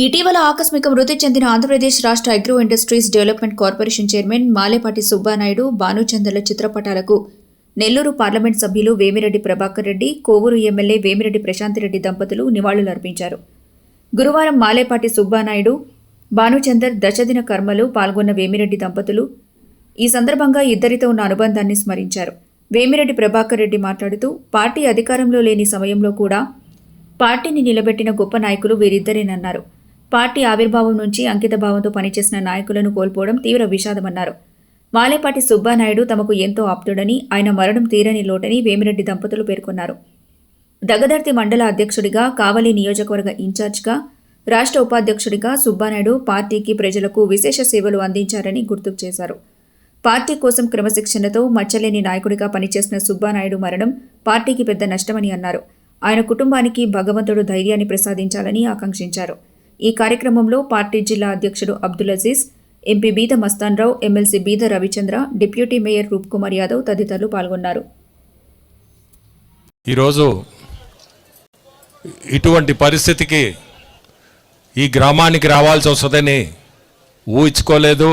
ఇటీవల ఆకస్మిక మృతి చెందిన ఆంధ్రప్రదేశ్ రాష్ట్ర agro industries development corporation chairman Malepati Subba Naidu, భానుచందర్ల చిత్రపటాలకు Nellore parliament సభ్యులు వేమిరెడ్డి ప్రభాకర్ రెడ్డి, కోవూరు ఎమ్మెల్యే వేమిరెడ్డి ప్రశాంతిరెడ్డి దంపతులు నివాళులర్పించారు. గురువారం మాలేపాటి సుబ్బానాయుడు, భానుచందర్ దశదిన కర్మలో పాల్గొన్న వేమిరెడ్డి దంపతులు ఈ సందర్భంగా ఇద్దరితో ఉన్న అనుబంధాన్ని స్మరించారు. వేమిరెడ్డి ప్రభాకర్ రెడ్డి మాట్లాడుతూ, పార్టీ అధికారంలో లేని సమయంలో కూడా పార్టీని నిలబెట్టిన గొప్ప నాయకులు వీరిద్దరేనన్నారు. పార్టీ ఆవిర్భావం నుంచి అంకితభావంతో పనిచేసిన నాయకులను కోల్పోవడం తీవ్ర విషాదమన్నారు. మాలేపాటి సుబ్బానాయుడు తమకు ఎంతో ఆప్తుడని, ఆయన మరణం తీరని లోటని వేమిరెడ్డి దంపతులు పేర్కొన్నారు. దగదర్తి మండల అధ్యక్షుడిగా, కావలి నియోజకవర్గ ఇన్ఛార్జిగా, రాష్ట్ర ఉపాధ్యక్షుడిగా సుబ్బానాయుడు పార్టీకి, ప్రజలకు విశేష సేవలు అందించారని గుర్తుకు చేశారు. పార్టీ కోసం క్రమశిక్షణతో మచ్చలేని నాయకుడిగా పనిచేసిన సుబ్బానాయుడు మరణం పార్టీకి పెద్ద నష్టమని అన్నారు. ఆయన కుటుంబానికి భగవంతుడు ధైర్యాన్ని ప్రసాదించాలని ఆకాంక్షించారు. ఈ కార్యక్రమంలో పార్టీ జిల్లా అధ్యక్షుడు అబ్దుల్ అజీజ్, ఎంపీ బీద మస్తాన్రావు, ఎమ్మెల్సీ బీద రవిచంద్ర, డిప్యూటీ మేయర్ రూప్కుమార్ యాదవ్ తదితరులు పాల్గొన్నారు. ఈరోజు ఇటువంటి పరిస్థితికి ఈ గ్రామానికి రావాల్సి వస్తుందని ఊహించుకోలేదు.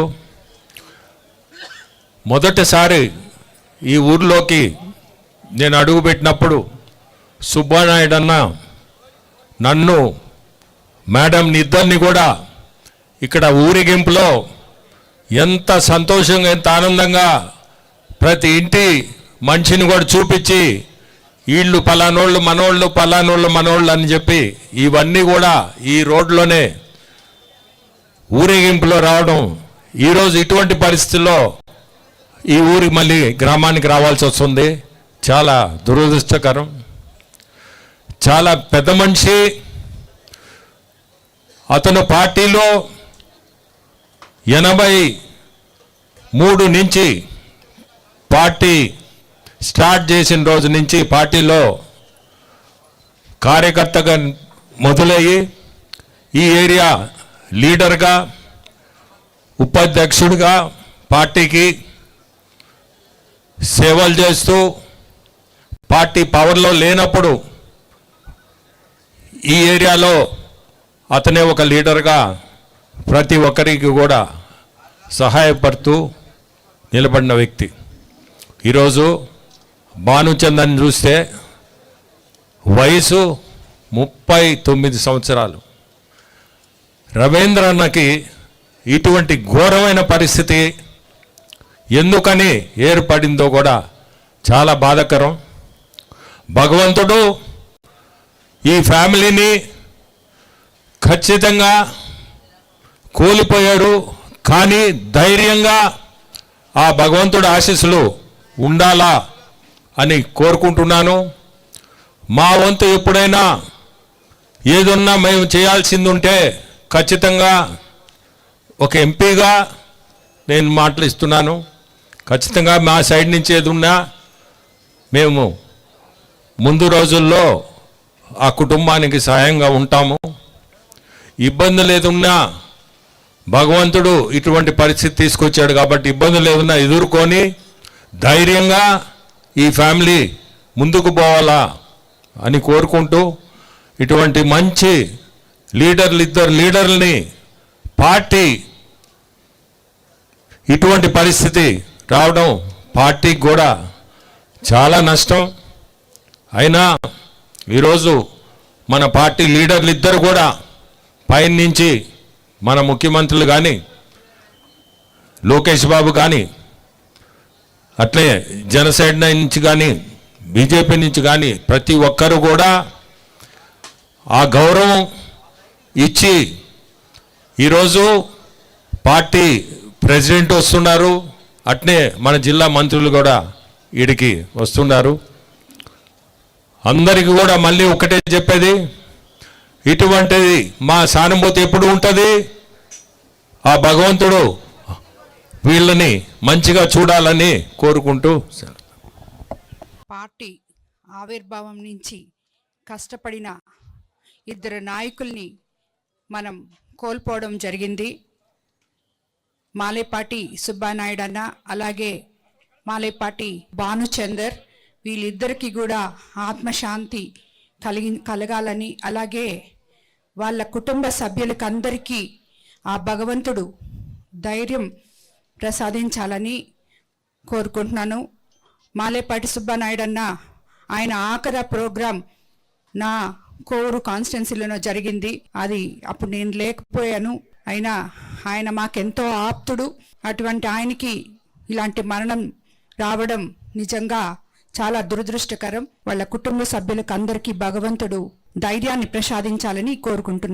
మొదటిసారి ఈ ఊర్లోకి నేను అడుగుపెట్టినప్పుడు సుబ్బానాయుడు అన్న నన్ను, మేడంని ఇద్దరిని కూడా ఇక్కడ ఊరేగింపులో ఎంత సంతోషంగా, ఎంత ఆనందంగా ప్రతి ఇంటి మనిషిని కూడా చూపించి, వీళ్ళు పలానోళ్ళు మనోళ్ళు, పలానోళ్ళు మనోళ్ళు అని చెప్పి ఇవన్నీ కూడా ఈ రోడ్లోనే ఊరేగింపులో రావడం, ఈరోజు ఇటువంటి పరిస్థితుల్లో ఈ ఊరి మళ్ళీ గ్రామానికి రావాల్సి వస్తుంది. చాలా దురదృష్టకరం. చాలా పెద్ద మనిషి అతను. పార్టీలో 83 నుంచి పార్టీ స్టార్ట్ చేసిన రోజు నుంచి పార్టీలో కార్యకర్తగా మొదలయ్యి ఈ ఏరియా లీడర్గా, ఉపాధ్యక్షుడిగా పార్టీకి సేవలు చేస్తూ, పార్టీ పవర్లో లేనప్పుడు ఈ ఏరియాలో అతనే ఒక లీడర్గా ప్రతి ఒక్కరికి కూడా సహాయపడుతూ నిలబడిన వ్యక్తి. ఈరోజు భానుచందర్ని చూస్తే వయసు 39 సంవత్సరాలు. రవీంద్ర అన్నకి ఇటువంటి ఘోరమైన పరిస్థితి ఎందుకని ఏర్పడిందో కూడా చాలా బాధాకరం. భగవంతుడు ఈ ఫ్యామిలీని ఖచ్చితంగా కోల్పోయారు, కానీ ధైర్యంగా ఆ భగవంతుడి ఆశీస్సులు ఉండాలా అని కోరుకుంటున్నాను. మా వంతు ఎప్పుడైనా ఏదన్నా మేము చేయాల్సింది ఉంటే ఖచ్చితంగా ఒక ఎంపీగా నేను మాటలు ఇస్తున్నాను. ఖచ్చితంగా మా సైడ్ నుంచి ఏది ఉన్నా మేము ముందు రోజుల్లో ఆ కుటుంబానికి సహాయంగా ఉంటాము. ఇబ్బందులు ఏదున్నా భగవంతుడు ఇటువంటి పరిస్థితి తీసుకొచ్చాడు కాబట్టి ఇబ్బందులు ఏదన్నా ఎదుర్కొని ధైర్యంగా ఈ ఫ్యామిలీ ముందుకు పోవాలా అని కోరుకుంటూ, ఇటువంటి మంచి ఇద్దరు లీడర్లని పార్టీ ఇటువంటి పరిస్థితి రావడం పార్టీకి కూడా చాలా నష్టం. అయినా ఈరోజు మన పార్టీ లీడర్లు ఇద్దరు కూడా పైన నుంచి మన ముఖ్యమంత్రులు కానీ, లోకేష్ బాబు కానీ, అట్లే జనసేన నుంచి కానీ, బీజేపీ నుంచి కానీ ప్రతి ఒక్కరు కూడా ఆ గౌరవం ఇచ్చి ఈరోజు పార్టీ ప్రెసిడెంట్ వస్తున్నారు, అట్నే మన జిల్లా మంత్రులు కూడా వీడికి వస్తున్నారు. అందరికీ కూడా మళ్ళీ ఒకటే చెప్పేది, ఇటువంటిది మా సానుభూతి ఎప్పుడు ఉంటుంది, ఆ భగవంతుడు వీళ్ళని మంచిగా చూడాలని కోరుకుంటూ, పార్టీ ఆవిర్భావం నుంచి కష్టపడిన ఇద్దరు నాయకుల్ని మనం కోల్పోవడం జరిగింది. మాలేపాటి సుబ్బానాయుడు అన్న, అలాగే మాలేపాటి భానుచందర్, వీళ్ళిద్దరికీ కూడా ఆత్మశాంతి కలగాలని, అలాగే వాళ్ళ కుటుంబ సభ్యులకు అందరికీ ఆ భగవంతుడు ధైర్యం ప్రసాదించాలని కోరుకుంటున్నాను. మాలేపాటి సుబ్బానాయుడు అన్న ఆయన ఆఖరి ప్రోగ్రాం నా కోవూరు కాన్స్టిట్యున్సీలో జరిగింది. అది అప్పుడు నేను లేకపోయాను. అయినా ఆయన మాకెంతో ఆప్తుడు. అటువంటి ఆయనకి ఇలాంటి మరణం రావడం నిజంగా చాలా దురదృష్టకరం. వాళ్ళ కుటుంబ సభ్యులకు అందరికీ భగవంతుడు ధైర్యాన్ని ప్రసాదించాలని కోరుకుంటున్నాను.